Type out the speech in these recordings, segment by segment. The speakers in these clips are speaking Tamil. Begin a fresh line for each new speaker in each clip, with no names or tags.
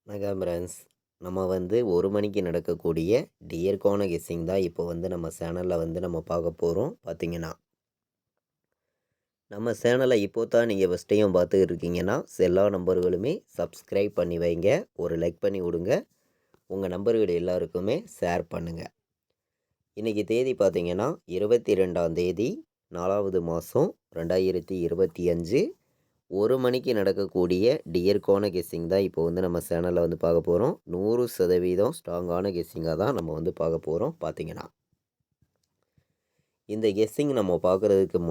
வணக்கம் ஃப்ரெண்ட்ஸ். நம்ம ஒரு மணிக்கு நடக்கக்கூடிய டியர்கான கெஸ்ஸிங் தான் இப்போ நம்ம சேனலில் நம்ம பார்க்க போகிறோம். பார்த்தீங்கன்னா நம்ம சேனலை இப்போ தான் நீங்கள் ஃபஸ்ட் டைம் பார்த்துக்கிட்டு இருக்கீங்கன்னா எல்லா நம்பர்களுமே சப்ஸ்கிரைப் பண்ணி வைங்க, ஒரு லைக் பண்ணி விடுங்க, உங்கள் நம்பர்கள் எல்லாருக்குமே ஷேர் பண்ணுங்கள். இன்றைக்கி தேதி பார்த்தீங்கன்னா 22ஆம் தேதி 4வது மாதம் 2025 1 மணிக்கு நடக்கக்கூடிய டியர்கான கெஸ்ஸிங் தான் இப்போ நம்ம சேனலில் பார்க்க போகிறோம். 100% ஸ்ட்ராங்கான கெஸ்ஸிங்காக தான் நம்ம பார்க்க போகிறோம். பார்த்தீங்கன்னா இந்த கெஸ்ஸிங் நம்ம பார்க்குறதுக்கு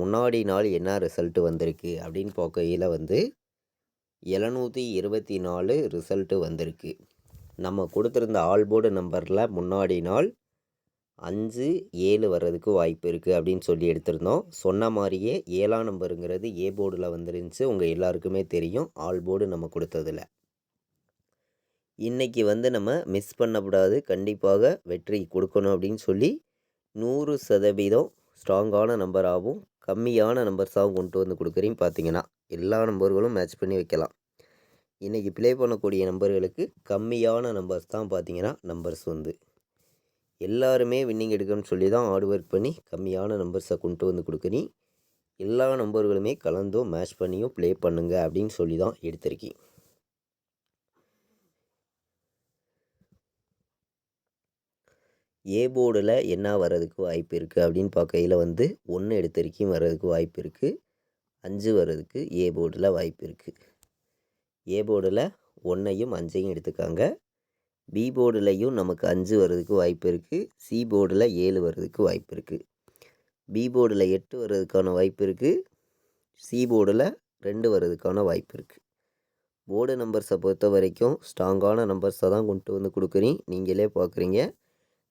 முன்னாடி நாள் என்ன ரிசல்ட்டு வந்திருக்கு அப்படின்னு பார்க்கையில் 724 ரிசல்ட்டு வந்திருக்கு. நம்ம கொடுத்துருந்த ஆல்போர்டு நம்பரில் முன்னாடி நாள் 5, 7 வர்றதுக்கு வாய்ப்பு இருக்குது அப்படின்னு சொல்லி எடுத்திருந்தோம். சொன்ன மாதிரியே 7ஆம் நம்பருங்கிறது ஏ போர்டில் வந்துருந்துச்சு. உங்கள் எல்லாருக்குமே தெரியும் ஆல் போர்டு நம்ம கொடுத்ததில். இன்றைக்கி நம்ம மிஸ் பண்ணக்கூடாது, கண்டிப்பாக வெற்றி கொடுக்கணும் அப்படின்னு சொல்லி 100% ஸ்ட்ராங்கான நம்பராகவும் கம்மியான நம்பர்ஸாகவும் கொண்டு கொடுக்குறீங்க. பார்த்தீங்கன்னா எல்லா நம்பர்களும் மேட்ச் பண்ணி வைக்கலாம். இன்றைக்கி ப்ளே பண்ணக்கூடிய நம்பர்களுக்கு கம்மியான நம்பர்ஸ் தான் பார்த்தீங்கன்னா நம்பர்ஸ் எல்லாருமே வின்னிங் எடுக்கணும்னு சொல்லி தான் ஹார்ட் ஒர்க் பண்ணி கம்மியான நம்பர்ஸை கொண்டு கொடுக்குறீங்க. எல்லா நம்பர்களுமே கலந்தும் மேட்ச் பண்ணியும் ப்ளே பண்ணுங்க அப்படின்னு சொல்லி தான் எடுத்திருக்கீங்க. ஏ போர்டில் என்ன வர்றதுக்கு வாய்ப்பு இருக்குது அப்படின்னு பார்க்கையில் 1 எடுத்திருக்கீங்க, வர்றதுக்கு வாய்ப்பு இருக்குது. 5 வர்றதுக்கு ஏ போர்டில் வாய்ப்பு இருக்குது. ஏ போர்டில் 1ஐயும் 5ஐயும் எடுத்துக்காங்க. பி போர்டுலையும் நமக்கு 5 வர்றதுக்கு வாய்ப்பு இருக்குது. சி போர்டில் 7 வர்றதுக்கு வாய்ப்பு இருக்குது. பி போர்டில் 8 வர்றதுக்கான வாய்ப்பு இருக்குது. சி போர்டில் 2 வர்றதுக்கான வாய்ப்பு இருக்குது. போர்டு நம்பர்ஸை பொறுத்த வரைக்கும் ஸ்ட்ராங்கான நம்பர்ஸை தான் கொண்டு கொடுக்குறீங்க. நீங்களே பார்க்குறீங்க,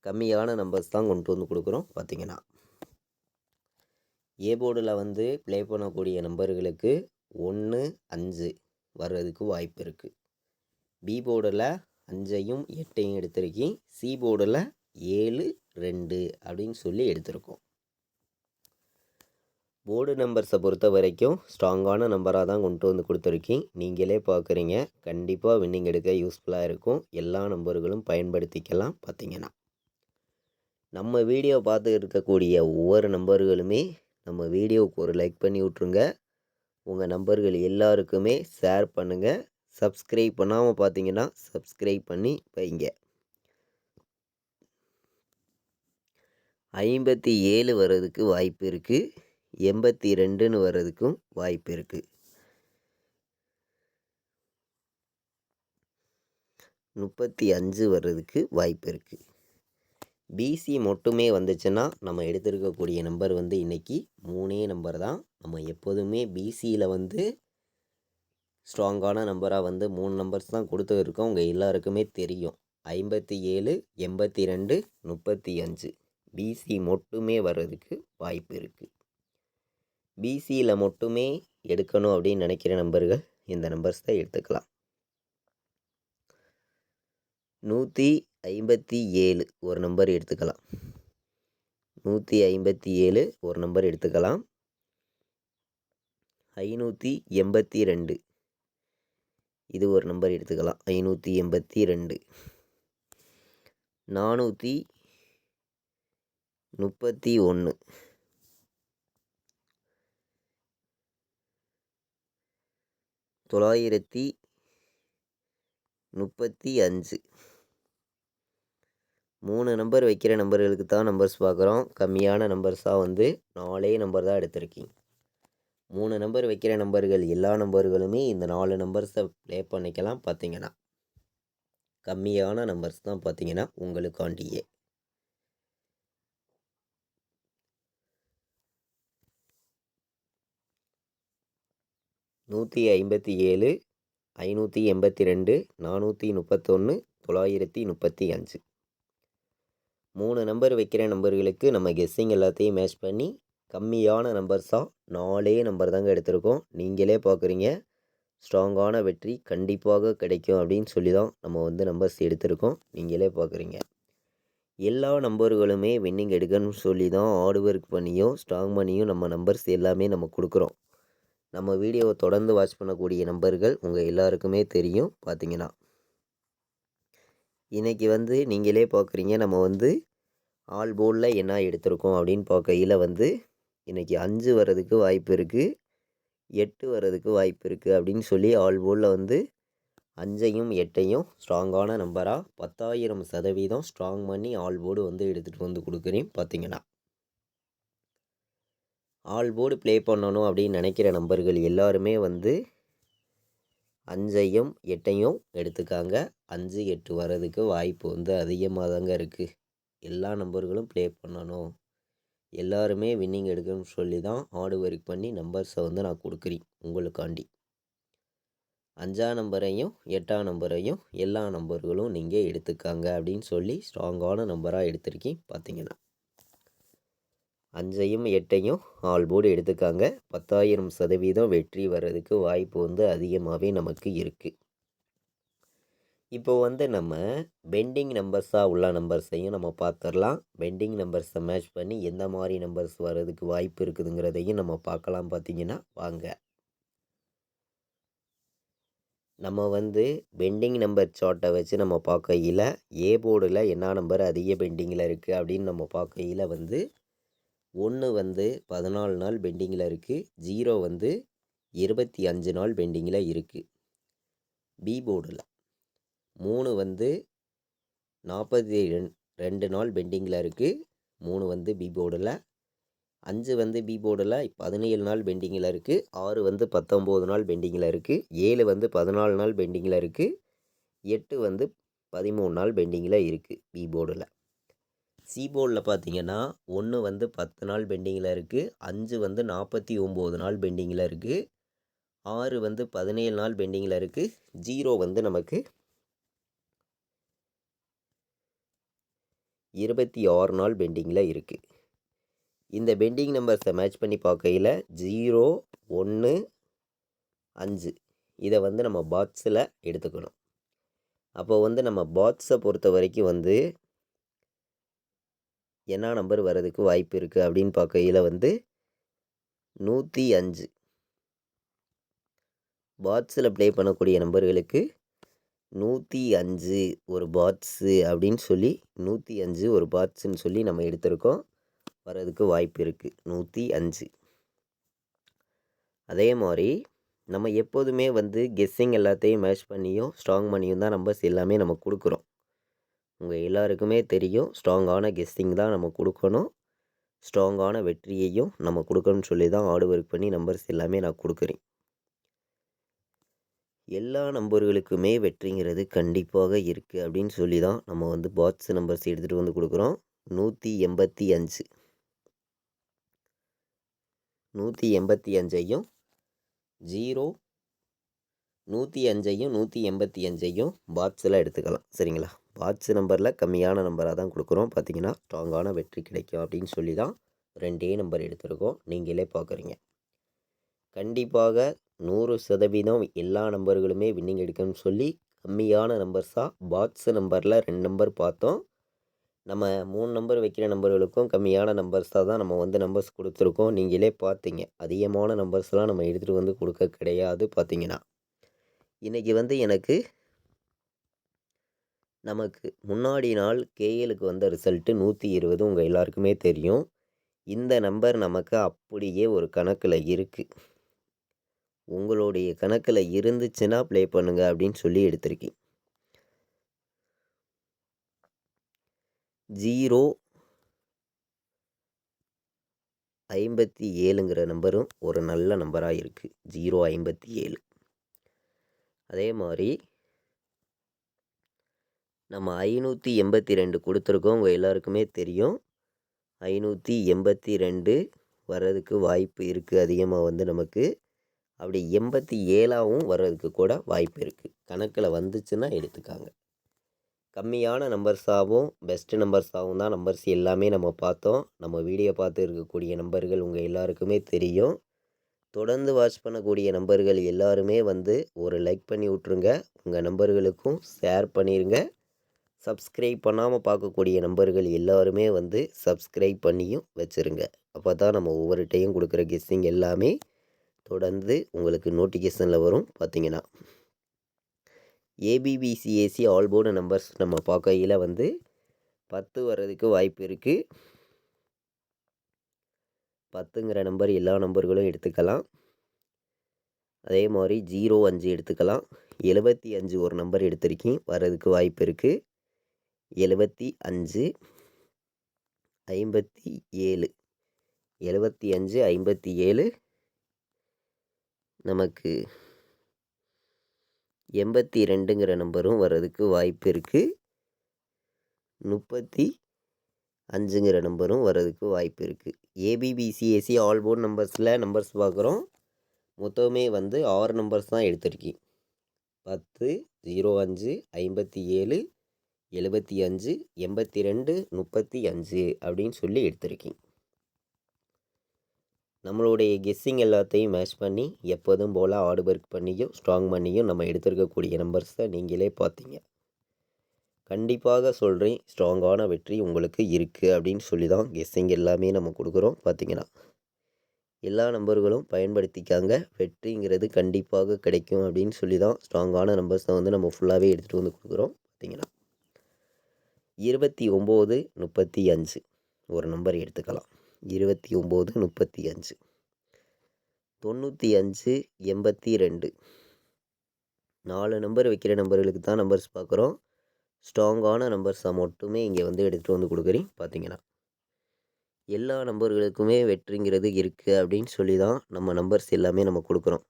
கம்மியான நம்பர்ஸ் தான் கொண்டு கொடுக்குறோம். பார்த்தீங்கன்னா ஏ போர்டில் ப்ளே பண்ணக்கூடிய நம்பர்களுக்கு 1, 5 வர்றதுக்கு வாய்ப்பு இருக்குது. பி போர்டில் 5ஐயும் 8ஐயும் எடுத்திருக்கீங்க. சி போர்டில் 7, 2 அப்படின்னு சொல்லி எடுத்திருக்கோம். போர்டு நம்பர்ஸை பொறுத்த வரைக்கும் ஸ்ட்ராங்கான நம்பராக தான் கொண்டு கொடுத்துருக்கீங்க. நீங்களே பார்க்குறீங்க, கண்டிப்பாக வின்னிங் எடுக்க யூஸ்ஃபுல்லாக இருக்கும். எல்லா நம்பர்களும் பயன்படுத்திக்கலாம். பார்த்தீங்கன்னா நம்ம வீடியோ பார்த்து இருக்கக்கூடிய ஒவ்வொரு நம்பர்களுமே நம்ம வீடியோவுக்கு ஒரு லைக் பண்ணி விட்ருங்க. உங்கள் நம்பர்கள் எல்லாருக்குமே ஷேர் பண்ணுங்கள். சப்ஸ்கிரைப் பண்ணாமல் பார்த்தீங்கன்னா சப்ஸ்கிரைப் பண்ணி வைங்க. 57 வர்றதுக்கு வாய்ப்பு இருக்குது. 82ன்னு வர்றதுக்கும் வாய்ப்பு இருக்குது. 35 வர்றதுக்கு வாய்ப்பு இருக்குது. பிசி மட்டுமே வந்துச்சுன்னா நம்ம எடுத்திருக்கக்கூடிய நம்பர் இன்றைக்கி 3 நம்பர் தான். நம்ம எப்போதுமே பிசியில் ஸ்ட்ராங்கான நம்பராக 3 நம்பர்ஸ் தான் கொடுத்துருக்கோம். உங்கள் எல்லாருக்குமே தெரியும். 57, 82, 35 பிசி மட்டுமே வர்றதுக்கு வாய்ப்பு இருக்குது. பிசியில் மட்டுமே எடுக்கணும் அப்படின்னு நினைக்கிற நம்பர்கள் இந்த நம்பர்ஸ் தான் எடுத்துக்கலாம். 157 ஒரு நம்பர் எடுத்துக்கலாம். 157 ஒரு நம்பர் எடுத்துக்கலாம். 582 இது ஒரு நம்பர் எடுத்துக்கலாம். 582, 431, 935 3 நம்பர் வைக்கிற நம்பர்களுக்கு தான் நம்பர்ஸ் பார்க்குறோம். கம்மியான நம்பர்ஸாக 4 நம்பர் தான் எடுத்திருக்கீங்க. 3 நம்பர் வைக்கிற நம்பர்கள் எல்லா நம்பர்களுமே இந்த 4 நம்பர்ஸை ப்ளே பண்ணிக்கலாம். பார்த்தீங்கன்னா கம்மியான நம்பர்ஸ் தான் பார்த்தீங்கன்னா உங்களுக்காண்டியே. நூற்றி 57, 582, 431, 935 3 நம்பர் வைக்கிற நம்பர்களுக்கு நம்ம கெஸ்ஸிங் எல்லாத்தையும் மேட்ச் பண்ணி கம்மியான நம்பர்ஸாக 4 நம்பர் தாங்க எடுத்திருக்கோம். நீங்களே பார்க்குறீங்க, ஸ்ட்ராங்கான வெற்றி கண்டிப்பாக கிடைக்கும் அப்படின்னு சொல்லி தான் நம்ம நம்பர்ஸ் எடுத்திருக்கோம். நீங்களே பார்க்குறீங்க, எல்லா நம்பர்களுமே வின்னிங் எடுக்கணும்னு சொல்லி தான் ஹார்ட் ஒர்க் பண்ணியும் ஸ்ட்ராங் பண்ணியும் நம்ம நம்பர்ஸ் எல்லாமே நம்ம கொடுக்குறோம். நம்ம வீடியோவை தொடர்ந்து வாட்ச் பண்ணக்கூடிய நம்பர்கள் உங்கள் எல்லாருக்குமே தெரியும். பார்த்தீங்கன்னா இன்றைக்கி வந்து நீங்களே பார்க்குறீங்க, நம்ம வந்து ஆல் போர்டில் என்ன எடுத்திருக்கோம் அப்படின்னு பார்க்கையில் வந்து இன்றைக்கி 5 வர்றதுக்கு வாய்ப்பு இருக்குது, 8 வர்றதுக்கு வாய்ப்பு இருக்குது அப்படின்னு சொல்லி ஆல் போர்டில் வந்து 5ஐயும் 8ஐயும் ஸ்ட்ராங்கான நம்பராக 10,000% ஸ்ட்ராங் பண்ணி ஆல் போர்டு வந்து எடுத்துகிட்டு வந்து கொடுக்குறேன். பார்த்தீங்கன்னா ஆல் போர்டு ப்ளே பண்ணணும் அப்படின்னு நினைக்கிற நம்பர்கள் எல்லாருமே வந்து 5ஐயும் 8ஐயும் எடுத்துக்காங்க. 5, 8 வர்றதுக்கு வாய்ப்பு வந்து அதிகமாக தாங்க இருக்குது. எல்லா நம்பர்களும் ப்ளே பண்ணணும், எல்லாருமே வின்னிங் எடுக்கணும்னு சொல்லி தான் ஹார்டு ஒர்க் பண்ணி நம்பர்ஸை வந்து நான் கொடுக்குறேன் உங்களுக்காண்டி. 5ஆம் நம்பரையும் 8ஆம் நம்பரையும் எல்லா நம்பர்களும் நீங்கள் எடுத்துக்காங்க அப்படின்னு சொல்லி ஸ்ட்ராங்கான நம்பராக எடுத்திருக்கேன். பார்த்தீங்கன்னா 5ஐயும் 8ஐயும் ஆல் போர்டு எடுத்துக்காங்க. 10,000% வெற்றி வர்றதுக்கு வாய்ப்பு வந்து அதிகமாகவே நமக்கு இருக்குது. இப்போ வந்து நம்ம பெண்டிங் நம்பர்ஸாக உள்ள நம்பர்ஸையும் நம்ம பார்த்துடலாம். பெண்டிங் நம்பர்ஸை மேட்ச் பண்ணி எந்த மாதிரி நம்பர்ஸ் வர்றதுக்கு வாய்ப்பு இருக்குதுங்கிறதையும் நம்ம பார்க்கலாம். பார்த்தீங்கன்னா வாங்க, நம்ம வந்து பெண்டிங் நம்பர் சார்ட்டை வச்சு நம்ம பார்க்கையில் ஏ போர்டில் என்ன நம்பர் அதிக பெண்டிங்கில் இருக்குது அப்படின்னு நம்ம பார்க்கையில் வந்து 1 வந்து 14 நாள் பெண்டிங்கில் இருக்குது, 0 வந்து 25 நாள் பெண்டிங்கில் இருக்குது. பி போர்டில் 3 வந்து 42 நாள் பெண்டிங்கில் இருக்குது, 3 வந்து பி போர்டில். 5 வந்து பி போர்டில் 17 நாள் பெண்டிங்கில் இருக்குது, 6 வந்து 19 நாள் பெண்டிங்கில் இருக்குது, 7 வந்து 14 நாள் பெண்டிங்கில் இருக்குது, 8 வந்து 13 நாள் பெண்டிங்கில் இருக்குது பி போர்டில். சி போர்டில் பார்த்தீங்கன்னா 1 வந்து 10 நாள் பெண்டிங்கில் இருக்குது, 5 வந்து 49 நாள் பெண்டிங்கில் இருக்குது, 6 வந்து 17 நாள் பெண்டிங்கில் இருக்குது, 0 வந்து நமக்கு 26 நாள் பெண்டிங்கில் இருக்குது. இந்த பெண்டிங் நம்பர்ஸை மேட்ச் பண்ணி பார்க்கையில் 0, 1, 5 இதை வந்து நம்ம பாக்ஸில் எடுத்துக்கணும். அப்போ வந்து நம்ம பாக்ஸை பொறுத்த வரைக்கும் வந்து என்ன நம்பர் வர்றதுக்கு வாய்ப்பு இருக்குது அப்படின்னு பார்க்கையில் வந்து 105 பாட்ஸில் ப்ளே பண்ணக்கூடிய நம்பர்களுக்கு 105 ஒரு பாட்ஸு அப்படின்னு சொல்லி 105 ஒரு பாட்ஸுன்னு சொல்லி நம்ம எடுத்திருக்கோம். வர்றதுக்கு வாய்ப்பு இருக்குது 105. அதே மாதிரி நம்ம எப்போதுமே வந்து கெஸ்ஸிங் எல்லாத்தையும் மேட்ச் பண்ணியும் ஸ்ட்ராங் பண்ணியும் தான் நம்பர்ஸ் எல்லாமே நம்ம கொடுக்குறோம். உங்கள் எல்லாருக்குமே தெரியும், ஸ்ட்ராங்கான கெஸ்ஸிங் தான் நம்ம கொடுக்கணும், ஸ்ட்ராங்கான வெற்றியையும் நம்ம கொடுக்கணும்னு சொல்லி தான் ஹார்டு ஒர்க் பண்ணி நம்பர்ஸ் எல்லாமே நான் கொடுக்குறேன். எல்லா நம்பர்களுக்குமே வெற்றிங்கிறது கண்டிப்பாக இருக்குது அப்படின்னு சொல்லி தான் நம்ம வந்து பாக்ஸ் நம்பர்ஸ் எடுத்துகிட்டு வந்து கொடுக்குறோம். 185 185ஐயும் 0 105ஐயும் 185ஐயும் பாக்ஸில் எடுத்துக்கலாம். சரிங்களா, பாக்ஸ் நம்பரில் கம்மியான நம்பராக தான் கொடுக்குறோம். பார்த்தீங்கன்னா ஸ்ட்ராங்கான வெற்றி கிடைக்கும் அப்படின்னு சொல்லி தான் 2 நம்பர் எடுத்திருக்கோம். நீங்களே பார்க்குறீங்க. கண்டிப்பாக 100% எல்லா நம்பர்களுமே வின்னிங் எடுக்கணும்னு சொல்லி கம்மியான நம்பர்ஸாக பாக்ஸ் நம்பரில் 2 நம்பர் பார்த்தோம். நம்ம 3 நம்பர் வைக்கிற நம்பர்களுக்கும் கம்மியான நம்பர்ஸாக தான் நம்ம வந்து நம்பர்ஸ் கொடுத்துருக்கோம். நீங்களே பார்த்தீங்க, அதிகமான நம்பர்ஸ்லாம் நம்ம எடுத்துகிட்டு வந்து கொடுக்க கிடையாது. பார்த்தீங்கன்னா இன்றைக்கி வந்து எனக்கு நமக்கு முன்னாடி நாள் கேஎலுக்கு வந்த ரிசல்ட்டு 120 உங்கள் எல்லாருக்குமே தெரியும். இந்த நம்பர் நமக்கு அப்படியே ஒரு கணக்கில் இருக்குது. உங்களுடைய கணக்கில் இருந்துச்சுன்னா ப்ளே பண்ணுங்க அப்படின்னு சொல்லி எடுத்திருக்கேன். 057ங்கிற நம்பரும் ஒரு நல்ல நம்பராக இருக்குது. 057. அதே மாதிரி நம்ம 582 கொடுத்துருக்கோம். உங்கள் எல்லாருக்குமே தெரியும், 582 வர்றதுக்கு வாய்ப்பு இருக்குது அதிகமாக வந்து நமக்கு. அப்படி 87ஆகவும் வர்றதுக்கு கூட வாய்ப்பு இருக்குது. கணக்கில் வந்துச்சுன்னா எடுத்துக்காங்க. கம்மியான நம்பர்ஸாகவும் பெஸ்ட்டு நம்பர்ஸாகவும் தான் நம்பர்ஸ் எல்லாமே நம்ம பார்த்தோம். நம்ம வீடியோ பார்த்து இருக்கக்கூடிய நம்பர்கள் உங்கள் எல்லாருக்குமே தெரியும். தொடர்ந்து வாட்ச் பண்ணக்கூடிய நம்பர்கள் எல்லாருமே வந்து ஒரு லைக் பண்ணி விட்ருங்க. உங்கள் நம்பர்களுக்கும் ஷேர் பண்ணிடுங்க. சப்ஸ்கிரைப் பண்ணாமல் பார்க்கக்கூடிய நம்பர்கள் எல்லாருமே வந்து சப்ஸ்கிரைப் பண்ணியும் வச்சுருங்க. அப்போ தான் நம்ம ஒவ்வொரு டைம் கொடுக்குற கெஸ்ஸிங் எல்லாமே தொடர்ந்து உங்களுக்கு நோட்டிஃபிகேஷனில் வரும். பார்த்தீங்கன்னா ஏபிபிசிஏசி ஆல் போர்டு நம்பர்ஸ் நம்ம பார்க்கையில் வந்து 10 வர்றதுக்கு வாய்ப்பு இருக்குது. 10ங்கிற நம்பர் எல்லா நம்பர்களும் எடுத்துக்கலாம். அதே மாதிரி 05 எடுத்துக்கலாம். 75 ஒரு நம்பர் எடுத்திருக்கேன், வர்றதுக்கு வாய்ப்பு இருக்குது. 75 57 75 57 நமக்கு 82ங்கிற நம்பரும் வர்றதுக்கு வாய்ப்பு இருக்குது. 35ங்கிற நம்பரும் வர்றதுக்கு வாய்ப்பு இருக்குது. ஏபிபிசிஏசி ஆல் போர்ட் நம்பர்ஸ் பார்க்குறோம். மொத்தமே வந்து 6 நம்பர்ஸ் தான் எடுத்திருக்கேன். 10 05 57 75 82 35 அப்படின்னு சொல்லி எடுத்திருக்கேன். நம்மளுடைய கெஸ்ஸிங் எல்லாத்தையும் மேட்ச் பண்ணி எப்போதும் போல் ஹார்டு ஒர்க் பண்ணியும் ஸ்ட்ராங் பண்ணியும் நம்ம எடுத்திருக்கக்கூடிய நம்பர்ஸை நீங்களே பார்த்தீங்க. கண்டிப்பாக சொல்கிறேன், ஸ்ட்ராங்கான வெற்றி உங்களுக்கு இருக்குது அப்படின்னு சொல்லி தான் கெஸ்ஸிங் எல்லாமே நம்ம கொடுக்குறோம். பார்த்தீங்கன்னா எல்லா நம்பர்களும் பயன்படுத்திக்காங்க, வெற்றிங்கிறது கண்டிப்பாக கிடைக்கும் அப்படின்னு சொல்லி தான் ஸ்ட்ராங்கான நம்பர்ஸை வந்து நம்ம ஃபுல்லாகவே எடுத்துகிட்டு வந்து கொடுக்குறோம். பார்த்தீங்கன்னா 29 35 ஒரு நம்பர் எடுத்துக்கலாம். 29 35 95 82 4 நம்பர் வைக்கிற நம்பர்களுக்கு தான் நம்பர்ஸ் பார்க்குறோம். ஸ்ட்ராங்கான நம்பர்ஸை மட்டுமே இங்கே வந்து எடுத்துகிட்டு வந்து கொடுக்குறேன். பார்த்தீங்கன்னா எல்லா நம்பர்களுக்குமே வெற்றிங்கிறது இருக்குது அப்படின்னு சொல்லி தான் நம்ம நம்பர்ஸ் எல்லாமே நம்ம கொடுக்குறோம்.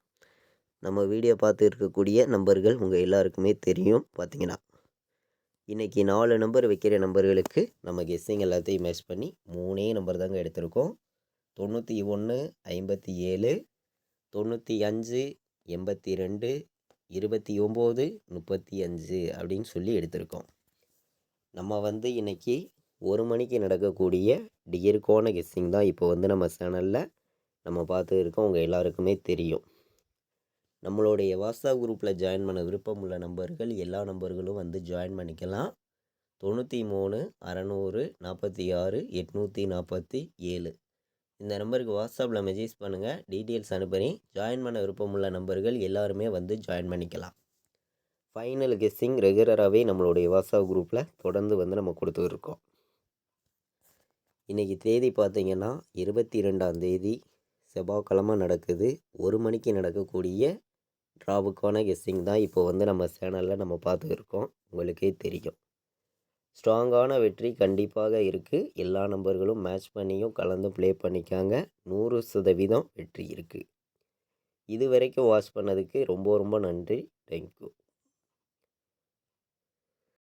நம்ம வீடியோ பார்த்து இருக்கக்கூடிய நம்பர்கள் உங்கள் எல்லாருக்குமே தெரியும். பார்த்தீங்கன்னா இன்றைக்கி 4 நம்பர் வைக்கிற நம்பர்களுக்கு நம்ம கெஸ்ஸிங் எல்லாத்தையும் மேட்ச் பண்ணி 3 நம்பர் தாங்க எடுத்திருக்கோம். 91 57 95 82 29 35 அப்படின்னு சொல்லி எடுத்திருக்கோம். நம்ம வந்து இன்றைக்கி 1 மணிக்கு நடக்கக்கூடிய டியருக்கான கெஸ்ஸிங் தான் இப்போ வந்து நம்ம சேனலில் நம்ம பார்த்து இருக்கோம். உங்கள் எல்லாருக்குமே தெரியும். நம்மளுடைய வாட்ஸ்அப் குரூப்பில் ஜாயின் பண்ண விருப்பம் உள்ள நம்பர்கள் எல்லா நம்பர்களும் வந்து ஜாயின் பண்ணிக்கலாம். 93 600 46 847 இந்த நம்பருக்கு வாட்ஸ்அப்பில் மெசேஜ் பண்ணுங்கள், டீட்டெயில்ஸ் அனுப்பி ஜாயின் பண்ண விருப்பம் உள்ள நம்பர்கள் எல்லாருமே வந்து ஜாயின் பண்ணிக்கலாம். ஃபைனல் கெஸ்ஸிங் ரெகுலராகவே நம்மளுடைய வாட்ஸ்அப் குரூப்பில் தொடர்ந்து வந்து நம்ம கொடுத்துருக்கோம். இன்றைக்கி தேதி பார்த்திங்கன்னா 22ஆம் தேதி செவ்வாய்க்கிழமை நடக்குது. 1 மணிக்கு நடக்கக்கூடிய ட்ராவுக்கான கெஸ்ஸிங் தான் இப்போ வந்து நம்ம சேனலில் நம்ம பார்த்துருக்கோம். உங்களுக்கே தெரியும், ஸ்ட்ராங்கான வெற்றி கண்டிப்பாக இருக்குது. எல்லா நம்பர்களும் மேட்ச் பண்ணியும் கலந்து ப்ளே பண்ணிக்காங்க. 100% வெற்றி இருக்குது. இது வரைக்கும் வாட்ச் பண்ணதுக்கு ரொம்ப ரொம்ப நன்றி. தேங்க்யூ.